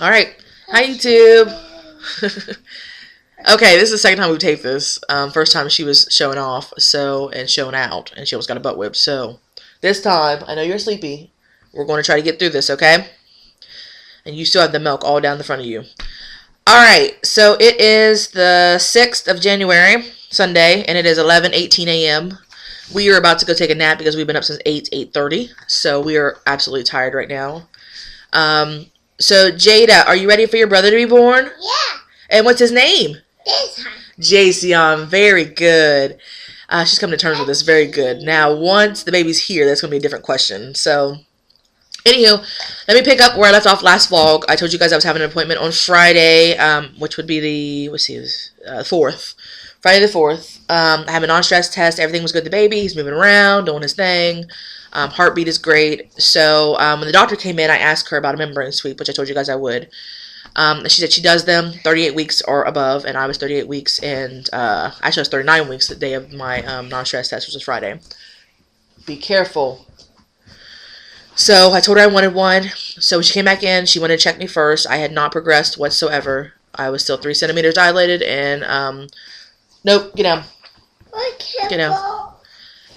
All right. Hi, YouTube. Okay, this is the second time we've taped this. First time she was showing off, and showing out, and she almost got a butt whipped. So this time, I know you're sleepy. We're going to try to get through this, okay? And you still have the milk all down the front of you. All right. So it is the 6th of January, Sunday, and it is 11:18 a.m. We are about to go take a nap because we've been up since 8:30. So we are absolutely tired right now. Um, so Jada, are you ready for your brother to be born? Yeah. And what's his name? This time. Jason. Very good. She's coming to terms with this. Very good. Now, once the baby's here, that's going to be a different question. So, anywho, let me pick up where I left off last vlog. I told you guys I was having an appointment on Friday, which would be the, 4th. Friday the 4th. I have a non-stress test. Everything was good with the baby. He's moving around, doing his thing. Heartbeat is great. So, when the doctor came in, I asked her about a membrane sweep, which I told you guys I would. She said she does them 38 weeks or above, and I was 38 weeks, and actually I was 39 weeks the day of my non-stress test, which was Friday. Be careful. So I told her I wanted one. So when she came back in, she wanted to check me first. I had not progressed whatsoever. I was still 3 centimeters dilated, and nope, get down. Get down.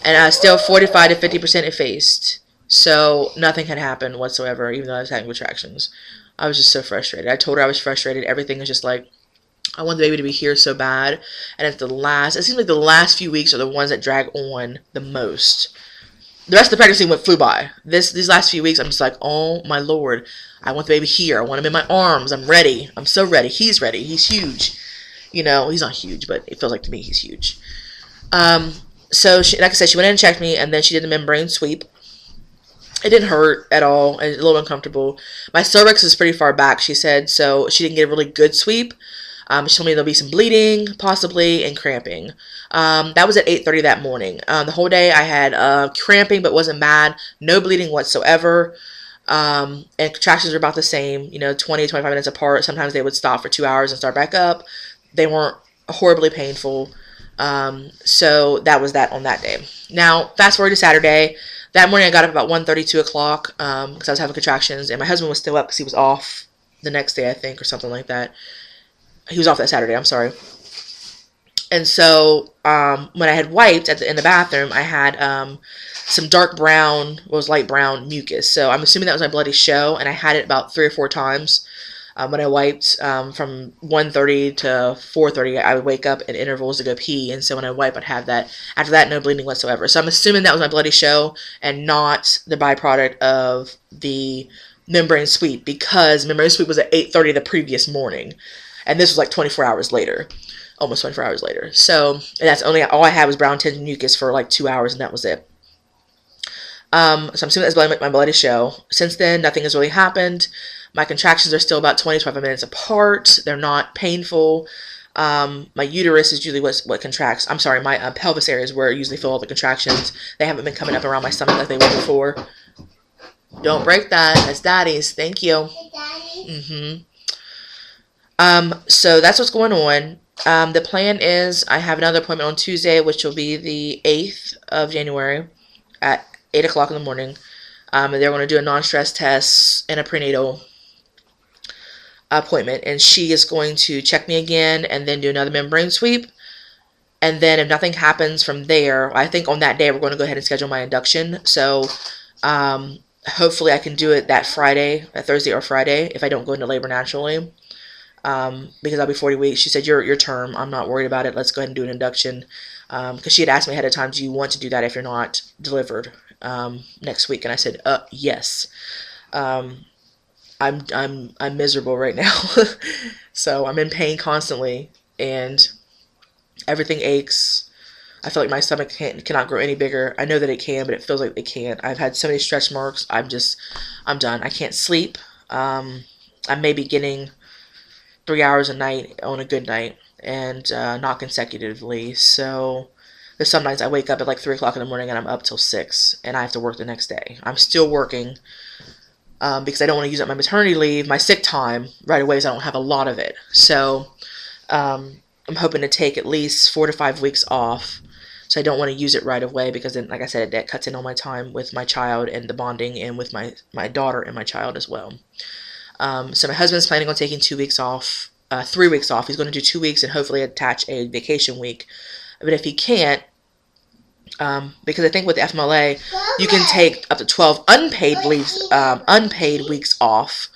And still 45 to 50% effaced. So nothing had happened whatsoever, even though I was having contractions. I was just so frustrated. I told her I was frustrated. Everything was just like, I want the baby to be here so bad. And it seems like the last few weeks are the ones that drag on the most. The rest of the pregnancy flew by. These last few weeks, I'm just like, oh my Lord. I want the baby here. I want him in my arms. I'm ready. I'm so ready. He's ready. He's huge. You know, he's not huge, but it feels like to me he's huge. So, like I said, she went in and checked me, and then she did the membrane sweep. It didn't hurt at all. It was a little uncomfortable. My cervix is pretty far back, she said, so she didn't get a really good sweep. She told me there'll be some bleeding, possibly, and cramping. That was at 8:30 that morning. The whole day I had cramping, but wasn't bad. No bleeding whatsoever. And contractions were about the same, 20, 25 minutes apart. Sometimes they would stop for 2 hours and start back up. They weren't horribly painful. So that was that on that day. Now, fast forward to Saturday. That morning I got up about 1:30, 2 o'clock, because I was having contractions, and my husband was still up because he was off the next day, I think, or something like that. He was off that Saturday, I'm sorry. And so, when I had wiped in the bathroom, I had some dark brown, light brown mucus. So I'm assuming that was my bloody show, and I had it about 3 or 4 times. When I wiped from 1:30 to 4:30, I would wake up in intervals to go pee, and so when I wipe, I'd have that. After that, no bleeding whatsoever. So I'm assuming that was my bloody show and not the byproduct of the membrane sweep, because membrane sweep was at 8:30 the previous morning, and this was like 24 hours later, almost 24 hours later. So that's all I had was brown tinted mucus for like 2 hours, and that was it. So I'm assuming that's my bloody show. Since then, nothing has really happened. My contractions are still about 20 to 25 minutes apart. They're not painful. My uterus is usually what contracts. I'm sorry, my pelvis area is where I usually feel all the contractions. They haven't been coming up around my stomach like they were before. Don't break that. That's Daddy's. Thank you. Hey, Daddy. So that's what's going on. The plan is I have another appointment on Tuesday, which will be the 8th of January at 8 o'clock in the morning. And they're going to do a non-stress test and a prenatal appointment, and she is going to check me again and then do another membrane sweep. And then if nothing happens from there, I think on that day we're going to go ahead and schedule my induction. So hopefully I can do it that Thursday or Friday, if I don't go into labor naturally, because I'll be 40 weeks. She said, your term, I'm not worried about it, let's go ahead and do an induction, because she had asked me ahead of time, do you want to do that if you're not delivered next week? And I said, yes. I'm miserable right now. So I'm in pain constantly, and everything aches. I feel like my stomach cannot grow any bigger. I know that it can, but it feels like it can't. I've had so many stretch marks. I'm done. I can't sleep. I'm maybe getting 3 hours a night on a good night, and not consecutively. So there's some nights I wake up at like 3 o'clock in the morning and I'm up till 6, and I have to work the next day. I'm still working. Because I don't want to use up my maternity leave, my sick time, right away, so I don't have a lot of it. So I'm hoping to take at least 4 to 5 weeks off. So I don't want to use it right away, because then, like I said, that cuts in on my time with my child and the bonding, and with my daughter and my child as well. So my husband's planning on taking 2 weeks off, 3 weeks off. He's going to do 2 weeks and hopefully attach a vacation week. But if he can't, because I think with the FMLA, you can take up to 12 unpaid weeks off.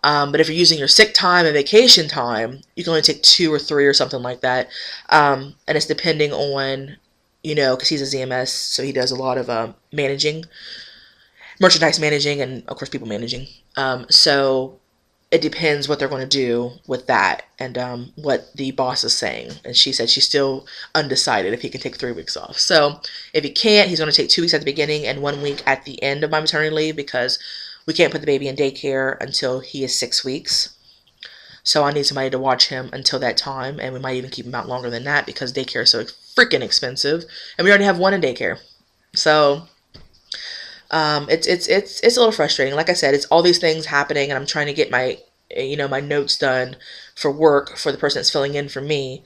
But if you're using your sick time and vacation time, you can only take 2 or 3 or something like that. And it's depending on, because he's a ZMS, so he does a lot of merchandise managing, and of course people managing. So it depends what they're going to do with that and what the boss is saying. And she said she's still undecided if he can take 3 weeks off. So if he can't, he's going to take 2 weeks at the beginning and 1 week at the end of my maternity leave, because we can't put the baby in daycare until he is 6 weeks. So I need somebody to watch him until that time, and we might even keep him out longer than that because daycare is so freaking expensive, and we already have one in daycare. So it's a little frustrating. Like I said, it's all these things happening, and I'm trying to get my my notes done for work for the person that's filling in for me,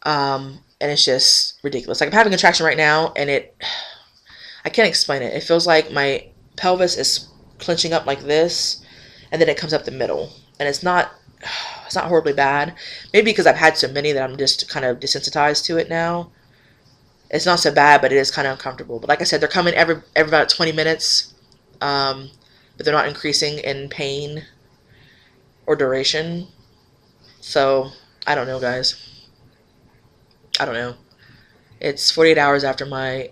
and it's just ridiculous. Like I'm having a contraction right now, and I can't explain it. It feels like my pelvis is clenching up like this, and then it comes up the middle, and it's not horribly bad. Maybe because I've had so many that I'm just kind of desensitized to it now. It's not so bad, but it is kind of uncomfortable. But like I said, they're coming every about 20 minutes, but they're not increasing in pain or duration. So I don't know, guys. I don't know. It's 48 hours after my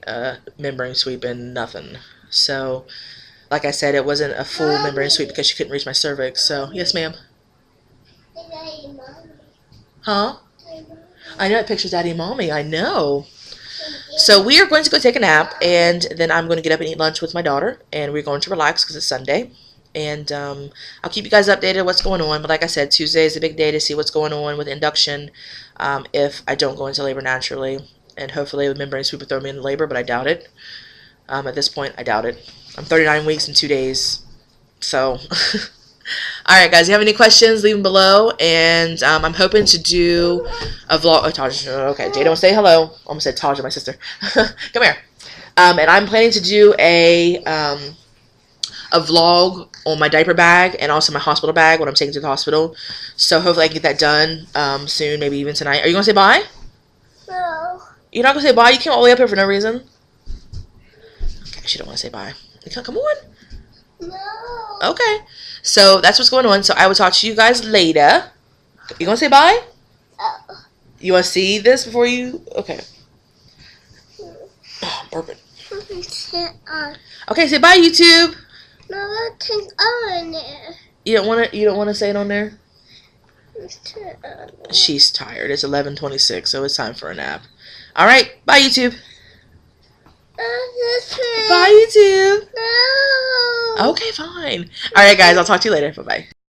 membrane sweep and nothing. So like I said, it wasn't a full membrane sweep because she couldn't reach my cervix. So yes, ma'am. Huh? I know it pictures Daddy and Mommy. I know. So we are going to go take a nap, and then I'm going to get up and eat lunch with my daughter, and we're going to relax because it's Sunday. And I'll keep you guys updated what's going on. But like I said, Tuesday is a big day to see what's going on with induction if I don't go into labor naturally. And hopefully the membrane sweep will throw me into labor, but I doubt it. At this point, I doubt it. I'm 39 weeks and 2 days. So... Alright guys, if you have any questions, leave them below, and I'm hoping to do a vlog. Oh, Taja, okay, Jada wants to say hello. I almost said Taja, my sister. Come here. And I'm planning to do a vlog on my diaper bag and also my hospital bag when I'm taken to the hospital. So hopefully I can get that done soon, maybe even tonight. Are you going to say bye? No. You're not going to say bye? You came all the way up here for no reason? Okay, she don't want to say bye. Come on. No. Okay. So that's what's going on. So I will talk to you guys later. You gonna say bye? You want to see this before you? Okay. Oh, I'm burping. Okay, say bye, YouTube. No, nothing's on there. You don't want to say it on there? She's tired. It's 11:26, so it's time for a nap. All right, bye, YouTube. Bye, YouTube. No. Okay, fine. All right, guys, I'll talk to you later. Bye-bye.